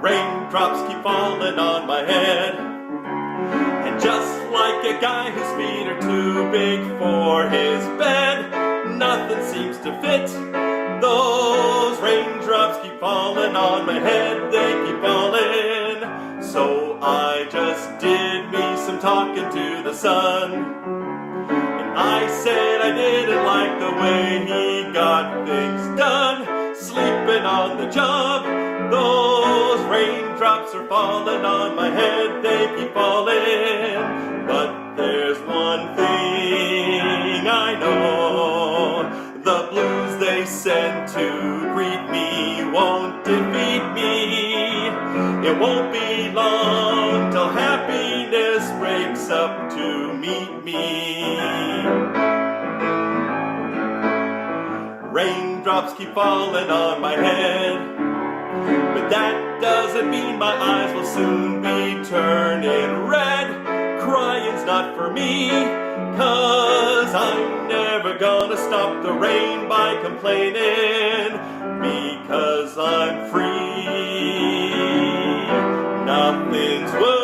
Raindrops keep falling on my head. And just like a guy whose feet are too big for his bed, nothing seems to fit. Those raindrops keep falling on my head, they keep falling. So I just did me some talking to the sun. And I said I didn't like the way he got things done, sleeping on the job. Those raindrops are falling on my head, they keep falling. But there's one thing I know, the blues they send to greet me won't defeat me. It won't be long till happiness breaks up to meet me. Raindrops keep falling on my head, but that doesn't mean my eyes will soon be turning red. Crying's not for me, 'cause I'm never gonna stop the rain by complaining, because I'm free. Nothing's worth